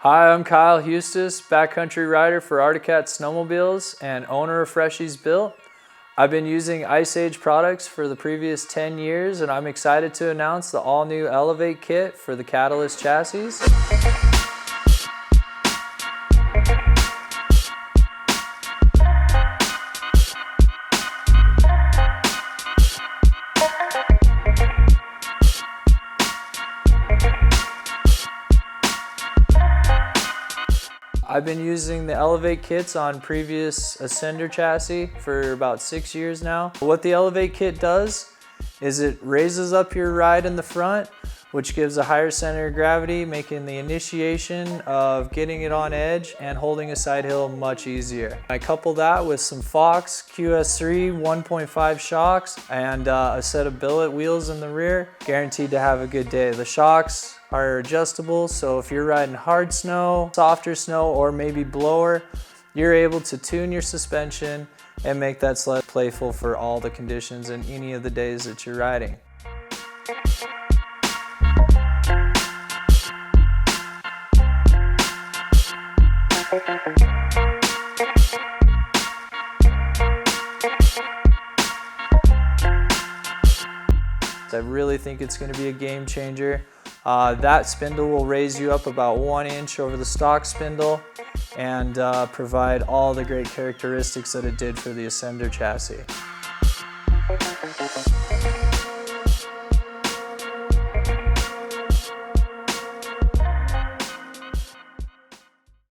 Hi, I'm Kyle Hustis, backcountry rider for Arctic Snowmobiles and owner of Freshies Built. I've been using Ice Age products for the previous 10 years, and I'm excited to announce the all-new Elevate kit for the Catalyst chassis. I've been using the Elevate kits on previous Ascender chassis for about 6 years now. What the Elevate kit does is it raises up your ride in the front, which gives a higher center of gravity, making the initiation of getting it on edge and holding a side hill much easier. I couple that with some Fox QS3 1.5 shocks and a set of billet wheels in the rear, guaranteed to have a good day. The shocks are adjustable, so if you're riding hard snow, softer snow, or maybe blower, you're able to tune your suspension and make that sled playful for all the conditions and any of the days that you're riding. I really think it's going to be a game changer. That spindle will raise you up about 1 inch over the stock spindle and provide all the great characteristics that it did for the Ascender chassis.